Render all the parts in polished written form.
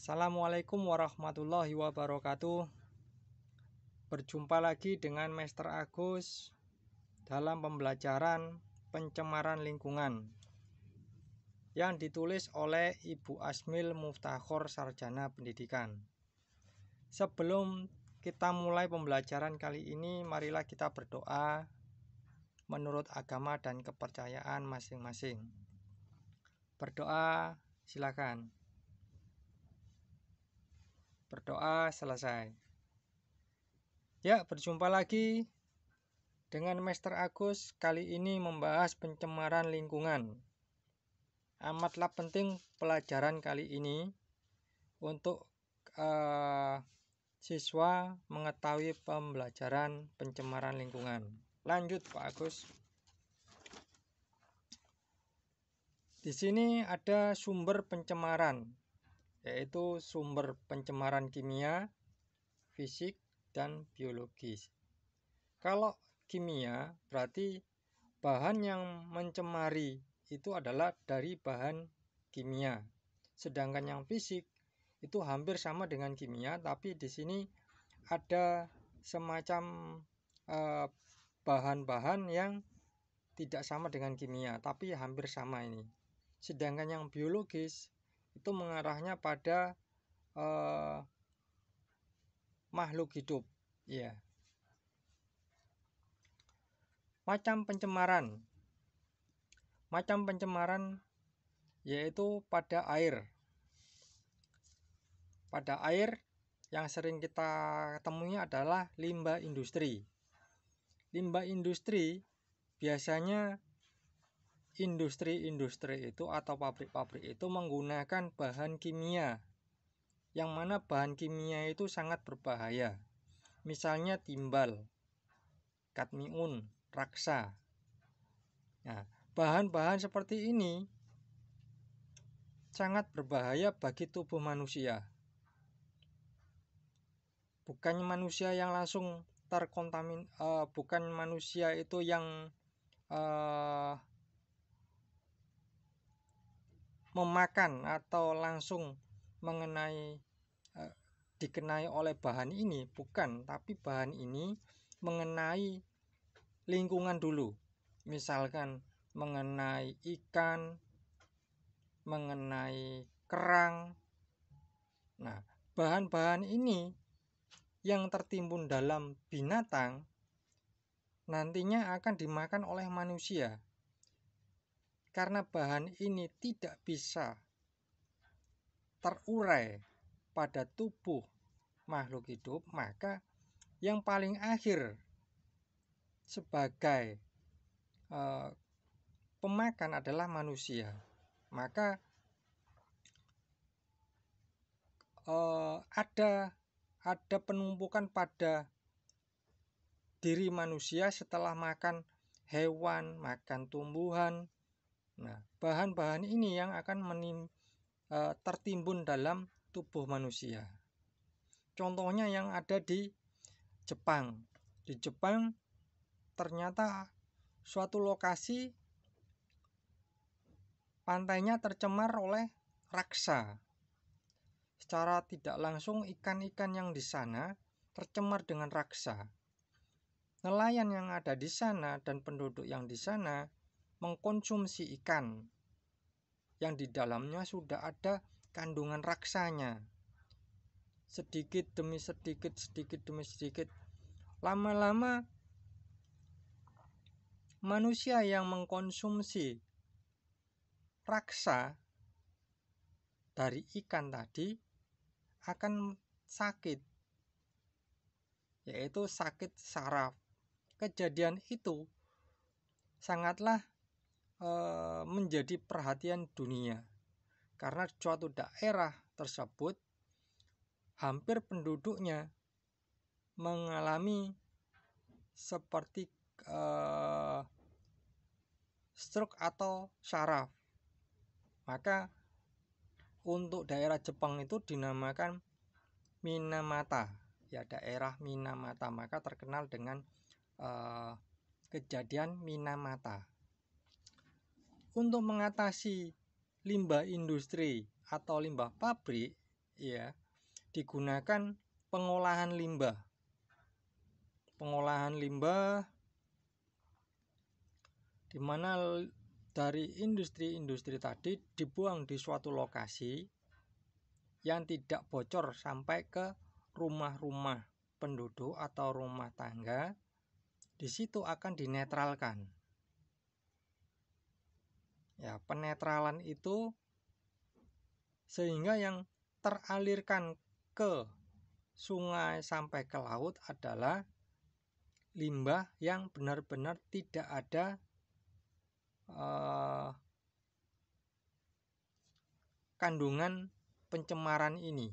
Assalamualaikum warahmatullahi wabarakatuh. Berjumpa lagi dengan Master Agus dalam pembelajaran pencemaran lingkungan yang ditulis oleh Ibu Asmil Muftakhor, Sarjana Pendidikan. Sebelum kita mulai pembelajaran kali ini, marilah kita berdoa menurut agama dan kepercayaan masing-masing. Berdoa, silakan. Berdoa selesai. Ya, berjumpa lagi dengan Master Agus. Kali ini membahas pencemaran lingkungan. Amatlah penting pelajaran kali ini untuk siswa mengetahui pembelajaran pencemaran lingkungan. Lanjut Pak Agus. Di sini ada sumber pencemaran, yaitu sumber pencemaran kimia, fisik, dan biologis. Kalau kimia berarti bahan yang mencemari itu adalah dari bahan kimia. Sedangkan yang fisik itu hampir sama dengan kimia, tapi di sini ada semacam bahan-bahan yang tidak sama dengan kimia, tapi hampir sama ini. Sedangkan yang biologis itu mengarahnya pada makhluk hidup. Ya. Macam pencemaran yaitu pada air. Pada air yang sering kita temui adalah limbah industri. Limbah industri biasanya industri itu atau pabrik-pabrik itu menggunakan bahan kimia, yang mana bahan kimia itu sangat berbahaya. Misalnya timbal, kadmium, raksa. Nah, bahan-bahan seperti ini sangat berbahaya bagi tubuh manusia. Bukan manusia yang langsung terkontamin, bukan manusia itu yang memakan atau langsung dikenai oleh bahan ini, bukan, tapi bahan ini mengenai lingkungan dulu. Misalkan mengenai ikan, mengenai kerang. Nah, bahan-bahan ini yang tertimbun dalam binatang nantinya akan dimakan oleh manusia. Karena bahan ini tidak bisa terurai pada tubuh makhluk hidup, maka yang paling akhir sebagai pemakan adalah manusia. Maka ada penumpukan pada diri manusia setelah makan hewan, makan tumbuhan. Nah, bahan-bahan ini yang akan tertimbun dalam tubuh manusia. Contohnya yang ada di Jepang. Di Jepang ternyata suatu lokasi pantainya tercemar oleh raksa. Secara tidak langsung ikan-ikan yang di sana tercemar dengan raksa. Nelayan yang ada di sana dan penduduk yang di sana mengkonsumsi ikan yang di dalamnya sudah ada kandungan raksanya. Sedikit demi sedikit. Lama-lama manusia yang mengkonsumsi raksa dari ikan tadi akan sakit, yaitu sakit saraf. Kejadian itu sangatlah menjadi perhatian dunia, karena suatu daerah tersebut hampir penduduknya mengalami seperti stroke atau saraf. Maka untuk daerah Jepang itu dinamakan Minamata, ya, daerah Minamata. Maka terkenal dengan kejadian Minamata. Untuk mengatasi limbah industri atau limbah pabrik, ya digunakan pengolahan limbah. Pengolahan limbah di mana dari industri-industri tadi dibuang di suatu lokasi yang tidak bocor sampai ke rumah-rumah penduduk atau rumah tangga. Di situ akan dinetralkan. Ya, penetralan itu sehingga yang teralirkan ke sungai sampai ke laut adalah limbah yang benar-benar tidak ada kandungan pencemaran ini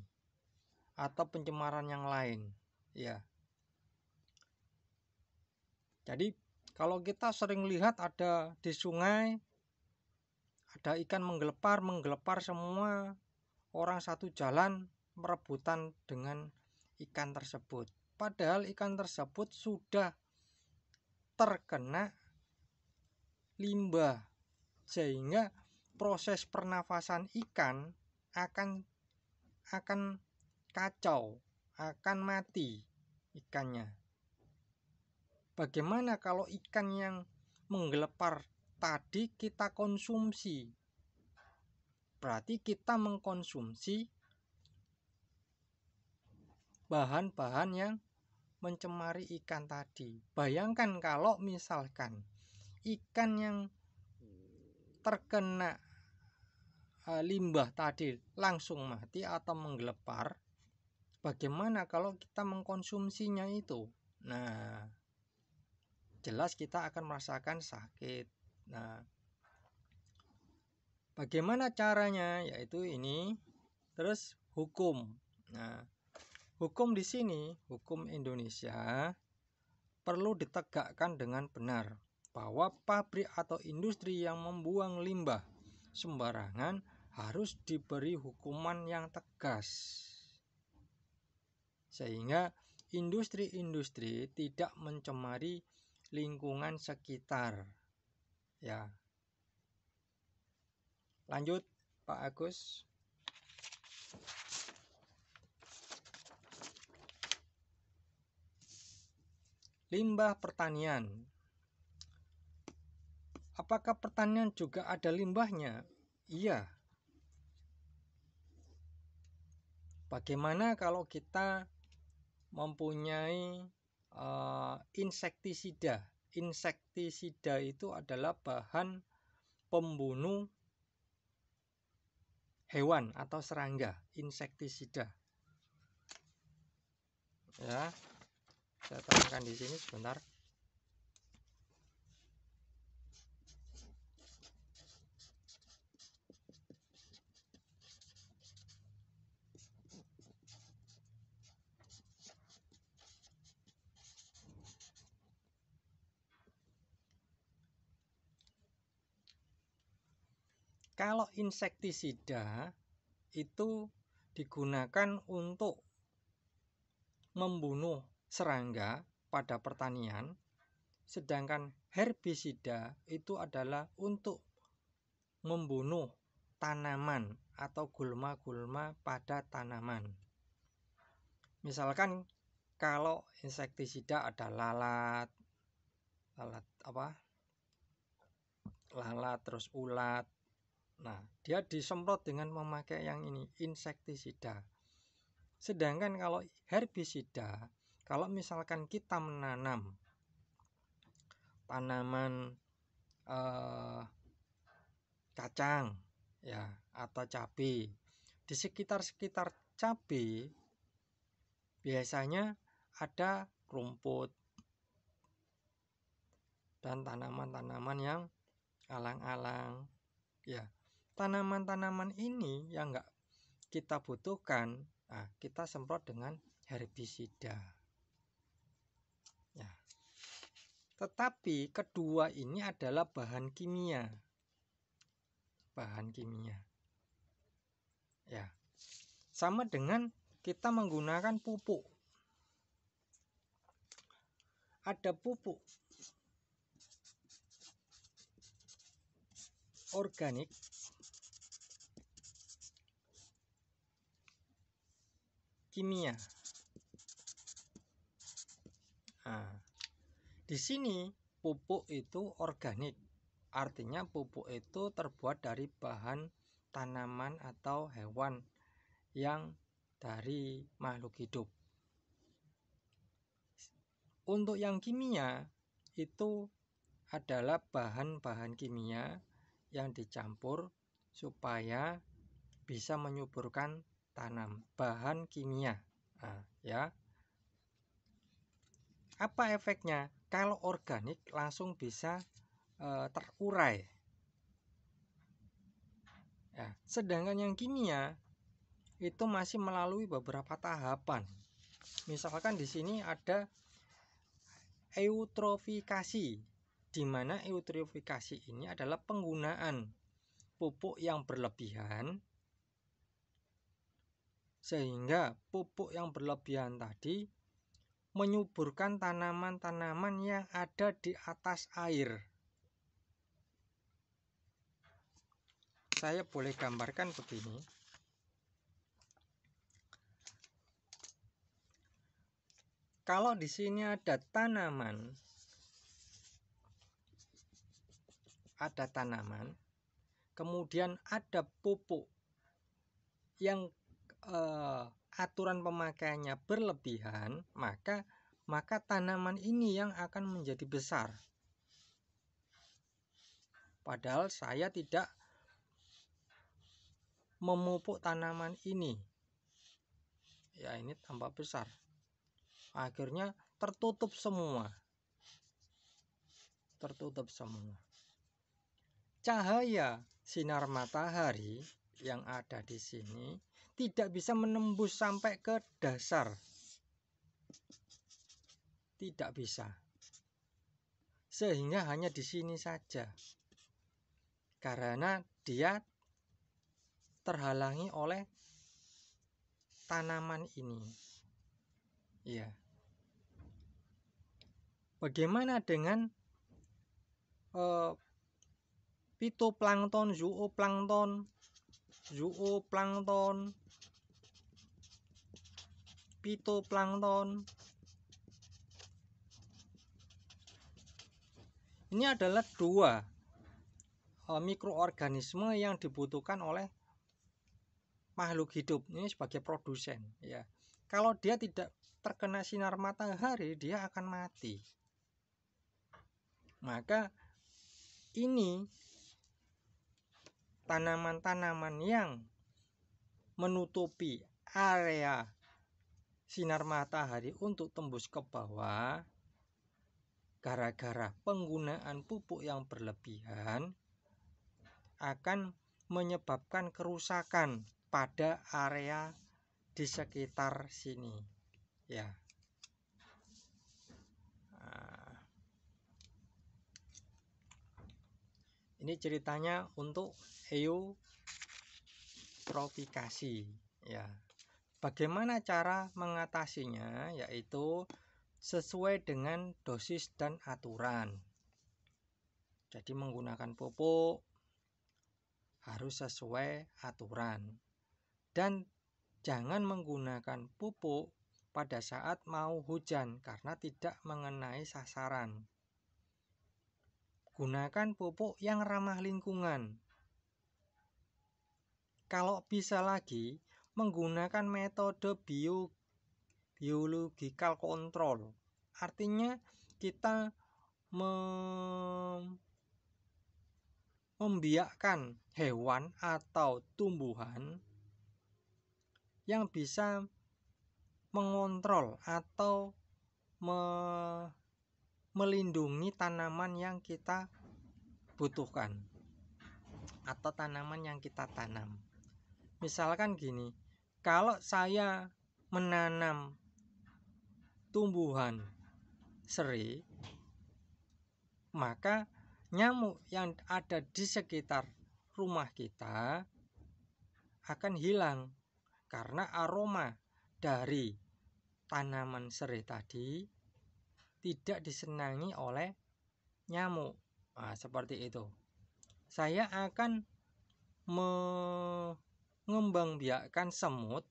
atau pencemaran yang lain, ya. Jadi kalau kita sering lihat ada di sungai ada ikan menggelepar semua, orang satu jalan merebutan dengan ikan tersebut. Padahal ikan tersebut sudah terkena limbah, sehingga proses pernafasan ikan akan kacau, akan mati ikannya. Bagaimana kalau ikan yang menggelepar tadi kita konsumsi? Berarti kita mengkonsumsi bahan-bahan yang mencemari ikan tadi. Bayangkan kalau misalkan ikan yang terkena limbah tadi langsung mati atau menggelepar, bagaimana kalau kita mengkonsumsinya itu? Nah, jelas kita akan merasakan sakit. Nah, bagaimana caranya? Yaitu ini, terus hukum. Nah, hukum di sini, hukum Indonesia perlu ditegakkan dengan benar bahwa pabrik atau industri yang membuang limbah sembarangan harus diberi hukuman yang tegas, sehingga industri-industri tidak mencemari lingkungan sekitar. Ya. Lanjut, Pak Agus. Limbah pertanian. Apakah pertanian juga ada limbahnya? Iya. Bagaimana kalau kita mempunyai insektisida? Insektisida itu adalah bahan pembunuh hewan atau serangga, insektisida. Ya, saya terangkan di sini sebentar. Kalau insektisida itu digunakan untuk membunuh serangga pada pertanian, sedangkan herbisida itu adalah untuk membunuh tanaman atau gulma-gulma pada tanaman. Misalkan kalau insektisida ada lalat terus ulat. Nah, dia disemprot dengan memakai yang ini, insektisida. Sedangkan kalau herbisida, kalau misalkan kita menanam tanaman kacang ya atau cabai, di sekitar cabai biasanya ada rumput dan tanaman-tanaman yang alang-alang. Ya, tanaman-tanaman ini yang enggak kita butuhkan, nah, kita semprot dengan herbisida. Ya. Tetapi kedua ini adalah bahan kimia. Bahan kimia. Ya. Sama dengan kita menggunakan pupuk. Ada pupuk organik kimia. Nah, di sini pupuk itu organik, artinya pupuk itu terbuat dari bahan tanaman atau hewan yang dari makhluk hidup. Untuk yang kimia itu adalah bahan-bahan kimia yang dicampur supaya bisa menyuburkan tanam, bahan kimia. Nah, ya. Apa efeknya? Kalau organik langsung bisa terurai. Ya, sedangkan yang kimia itu masih melalui beberapa tahapan. Misalkan di sini ada eutrofikasi, di mana eutrofikasi ini adalah penggunaan pupuk yang berlebihan, sehingga pupuk yang berlebihan tadi menyuburkan tanaman-tanaman yang ada di atas air. Saya boleh gambarkan begini. Kalau di sini ada tanaman, kemudian ada pupuk yang aturan pemakaiannya berlebihan, maka tanaman ini yang akan menjadi besar. Padahal saya tidak memupuk tanaman ini. Ya, ini tambah besar. Akhirnya tertutup semua. Cahaya sinar matahari yang ada di sini tidak bisa menembus sampai ke dasar. Tidak bisa. Sehingga hanya di sini saja. Karena dia terhalangi oleh tanaman ini. Ya. Bagaimana dengan fitoplankton, zooplankton, fitoplankton? Ini adalah dua mikroorganisme yang dibutuhkan oleh makhluk hidup ini sebagai produsen. Ya, kalau dia tidak terkena sinar matahari, dia akan mati. Maka ini tanaman-tanaman yang menutupi area sinar matahari untuk tembus ke bawah, gara-gara penggunaan pupuk yang berlebihan akan menyebabkan kerusakan pada area di sekitar sini. Ya. Ini ceritanya untuk eutrofikasi. Ya. Bagaimana cara mengatasinya? Yaitu sesuai dengan dosis dan aturan. Jadi menggunakan pupuk harus sesuai aturan. Dan jangan menggunakan pupuk pada saat mau hujan karena tidak mengenai sasaran. Gunakan pupuk yang ramah lingkungan. Kalau bisa lagi, menggunakan metode biological control. Artinya kita membiakkan hewan atau tumbuhan yang bisa mengontrol atau melindungi tanaman yang kita butuhkan atau tanaman yang kita tanam. Misalkan gini, kalau saya menanam tumbuhan serai, maka nyamuk yang ada di sekitar rumah kita akan hilang karena aroma dari tanaman serai tadi tidak disenangi oleh nyamuk. Nah, seperti itu. Saya akan mengembangbiakkan semut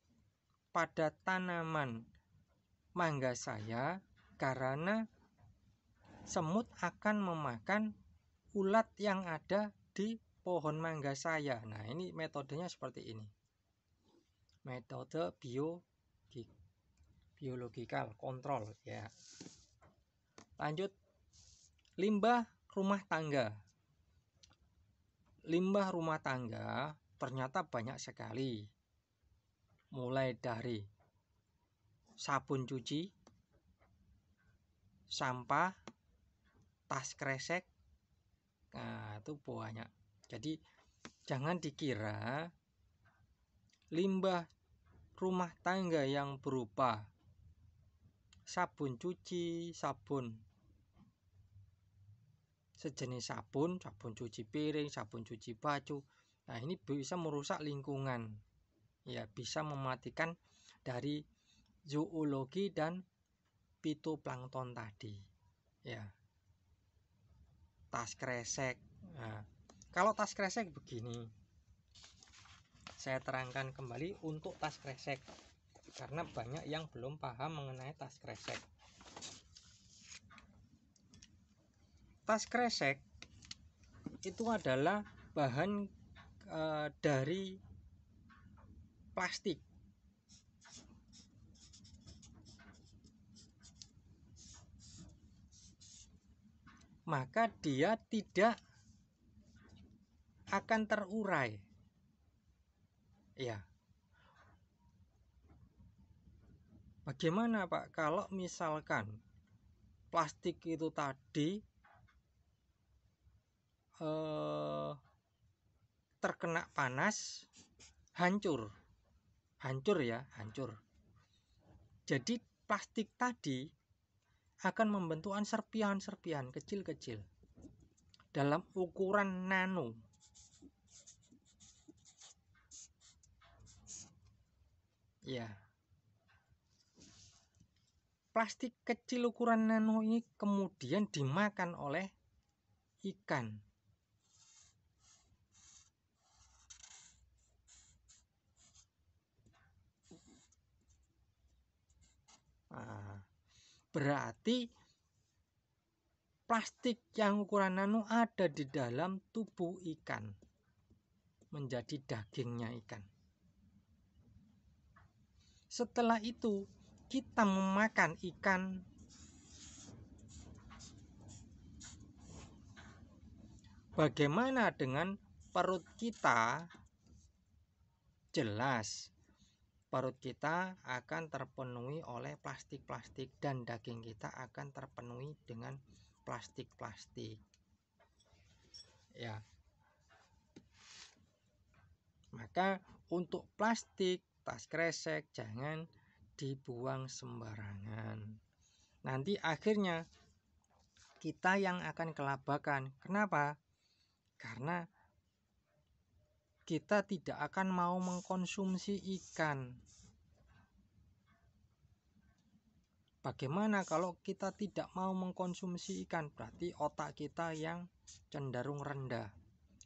pada tanaman mangga saya karena semut akan memakan ulat yang ada di pohon mangga saya. Nah, ini metodenya seperti ini. Metode biological control ya. Lanjut, limbah rumah tangga. Limbah rumah tangga ternyata banyak sekali. Mulai dari sabun cuci, sampah, tas kresek. Nah, itu banyak. Jadi jangan dikira limbah rumah tangga yang berupa sabun cuci, sabun sejenis sabun cuci piring, sabun cuci baju. Nah, ini bisa merusak lingkungan. Ya, bisa mematikan dari zoologi dan fitoplankton tadi. Ya. Tas kresek. Nah, kalau tas kresek begini. Saya terangkan kembali untuk tas kresek karena banyak yang belum paham mengenai tas kresek. Tas kresek itu adalah bahan dari plastik. Maka dia tidak akan terurai. Ya. Bagaimana, Pak, kalau misalkan plastik itu tadi terkena panas, hancur ya. Jadi plastik tadi akan membentuk serpihan-serpihan kecil-kecil dalam ukuran nano. Ya. Plastik kecil ukuran nano ini kemudian dimakan oleh ikan. Nah, berarti plastik yang ukuran nano ada di dalam tubuh ikan, menjadi dagingnya ikan. Setelah itu kita memakan ikan, bagaimana dengan perut kita? Jelas perut kita akan terpenuhi oleh plastik-plastik dan daging kita akan terpenuhi dengan plastik-plastik. Ya. Maka untuk plastik, tas kresek jangan dibuang sembarangan. Nanti akhirnya kita yang akan kelabakan. Kenapa? Karena kita tidak akan mau mengkonsumsi ikan. Bagaimana kalau kita tidak mau mengkonsumsi ikan? Berarti otak kita yang cenderung rendah.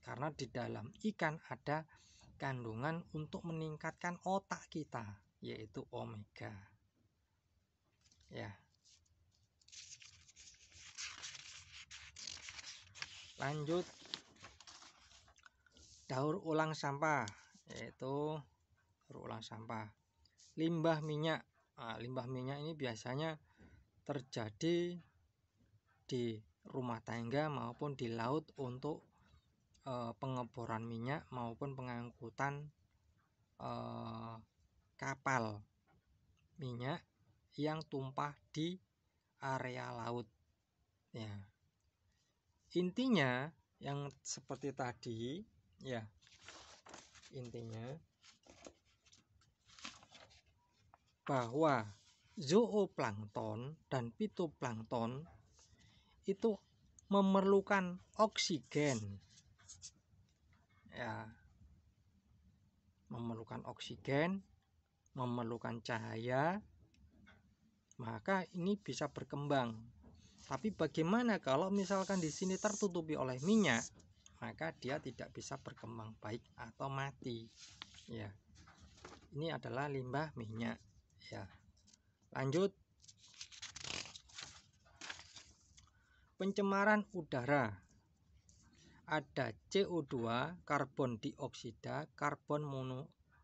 Karena di dalam ikan ada kandungan untuk meningkatkan otak kita, yaitu omega. Ya. Lanjut, daur ulang sampah, yaitu daur ulang sampah. Limbah minyak. Nah, limbah minyak ini biasanya terjadi di rumah tangga maupun di laut untuk pengeboran minyak maupun pengangkutan kapal minyak yang tumpah di area laut. Ya. Intinya yang seperti tadi, ya. Intinya bahwa zooplankton dan fitoplankton itu memerlukan oksigen. Ya. Memerlukan oksigen, memerlukan cahaya, maka ini bisa berkembang. Tapi bagaimana kalau misalkan di sini tertutupi oleh minyak, maka dia tidak bisa berkembang baik atau mati. Ya. Ini adalah limbah minyak ya. Lanjut, pencemaran udara. Ada CO2, karbon dioksida, karbon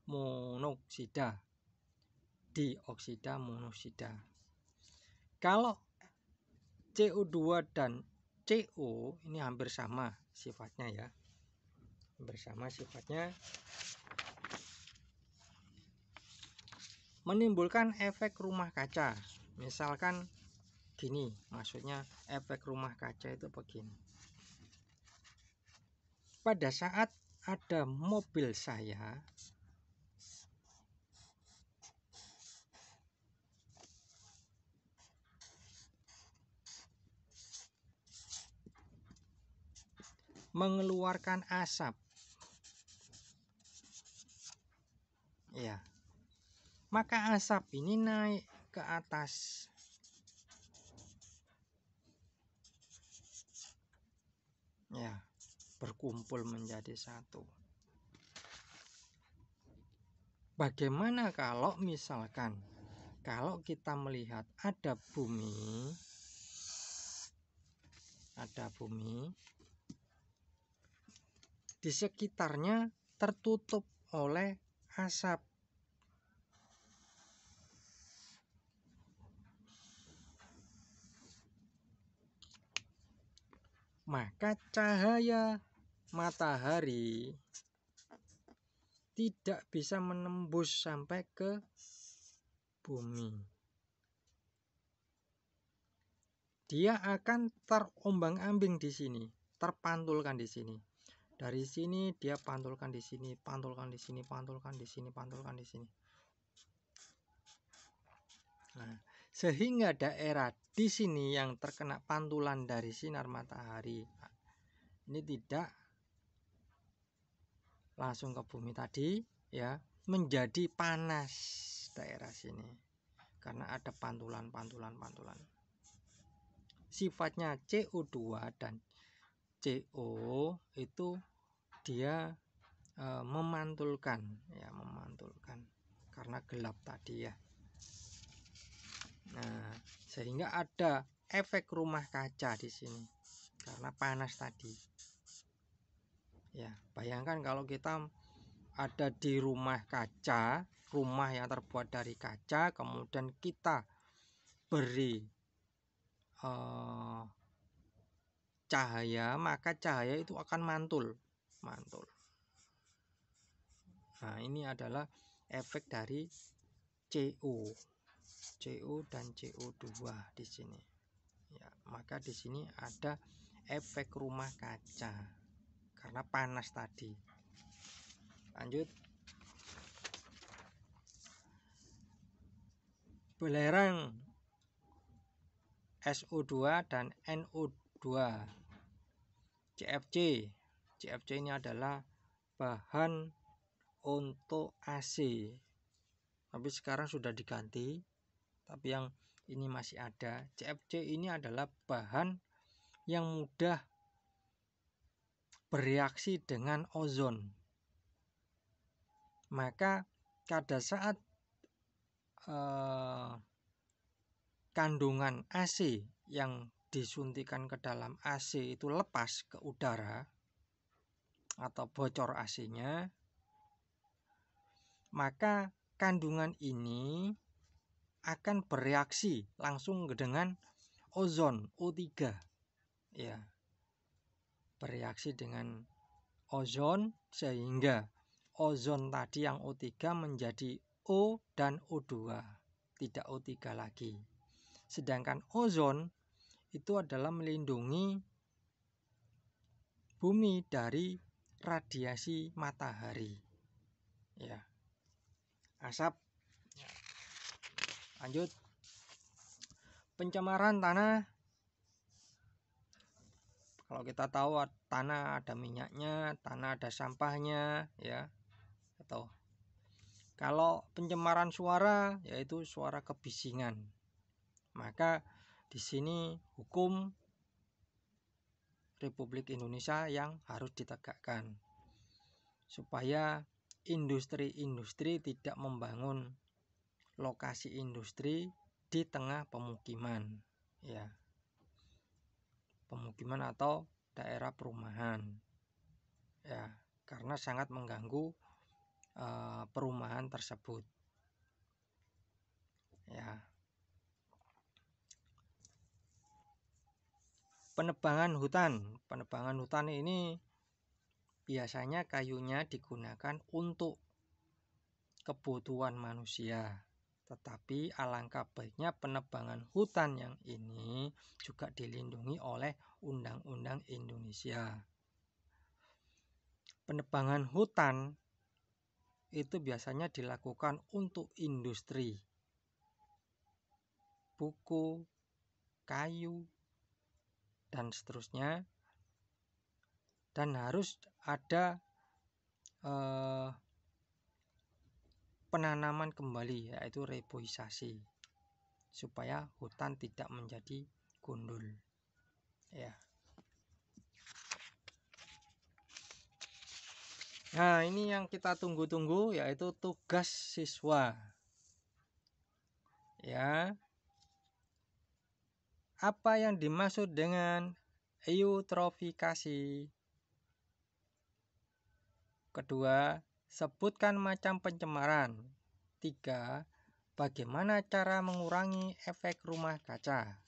monoksida, dioksida monoksida. Kalau CO2 dan CO ini hampir sama sifatnya ya. Hampir sama sifatnya. Menimbulkan efek rumah kaca. Misalkan gini, maksudnya efek rumah kaca itu begini. Pada saat ada mobil saya mengeluarkan asap, ya, maka asap ini naik ke atas. Ya, berkumpul menjadi satu. Bagaimana kalau misalkan kalau kita melihat ada bumi di sekitarnya tertutup oleh asap. Maka cahaya matahari tidak bisa menembus sampai ke bumi. Dia akan terombang-ambing di sini, terpantulkan di sini. Dari sini dia pantulkan di sini, pantulkan di sini, pantulkan di sini, pantulkan di sini. Nah, sehingga daerah di sini yang terkena pantulan dari sinar matahari ini tidak langsung ke bumi tadi ya, menjadi panas daerah sini karena ada pantulan. Sifatnya CO2 dan CO itu dia memantulkan karena gelap tadi ya. Nah, sehingga ada efek rumah kaca di sini karena panas tadi. Ya, bayangkan kalau kita ada di rumah kaca, rumah yang terbuat dari kaca, kemudian kita beri cahaya, maka cahaya itu akan mantul. Nah, ini adalah efek dari CO dan CO2 di sini. Ya, maka di sini ada efek rumah kaca karena panas tadi. Lanjut. Belerang SO2 dan NO2. CFC ini adalah bahan untuk AC. Tapi sekarang sudah diganti. Tapi yang ini masih ada. CFC ini adalah bahan yang mudah bereaksi dengan ozon. Maka pada saat kandungan AC yang disuntikan ke dalam AC itu lepas ke udara atau bocor AC-nya, maka kandungan ini akan bereaksi langsung dengan ozon O3 ya, bereaksi dengan ozon sehingga ozon tadi yang O3 menjadi O dan O2, tidak O3 lagi. Sedangkan ozon itu adalah melindungi bumi dari radiasi matahari ya. Asap. Lanjut. Pencemaran tanah. Kalau kita tahu tanah ada minyaknya, tanah ada sampahnya ya. Atau kalau pencemaran suara yaitu suara kebisingan. Maka di sini hukum Republik Indonesia yang harus ditegakkan supaya industri-industri tidak membangun lokasi industri di tengah pemukiman, ya, pemukiman atau daerah perumahan, ya, karena sangat mengganggu perumahan tersebut, ya. Penebangan hutan ini biasanya kayunya digunakan untuk kebutuhan manusia, tetapi alangkah baiknya penebangan hutan yang ini juga dilindungi oleh Undang-Undang Indonesia. Penebangan hutan itu biasanya dilakukan untuk industri, buku, kayu, dan seterusnya, dan harus ada penanaman kembali, yaitu reboisasi, supaya hutan tidak menjadi gundul, ya. Nah, ini yang kita tunggu-tunggu, yaitu tugas siswa, ya. Apa yang dimaksud dengan eutrofikasi? Kedua, sebutkan macam pencemaran. 3, bagaimana cara mengurangi efek rumah kaca?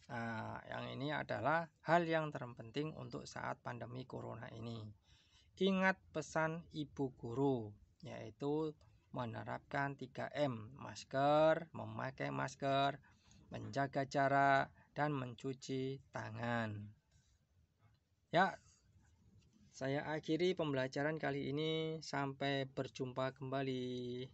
Nah, yang ini adalah hal yang terpenting untuk saat pandemi corona ini. Ingat pesan ibu guru, yaitu menerapkan 3M, masker, memakai masker, menjaga jarak, dan mencuci tangan. Ya, saya akhiri pembelajaran kali ini. Sampai berjumpa kembali.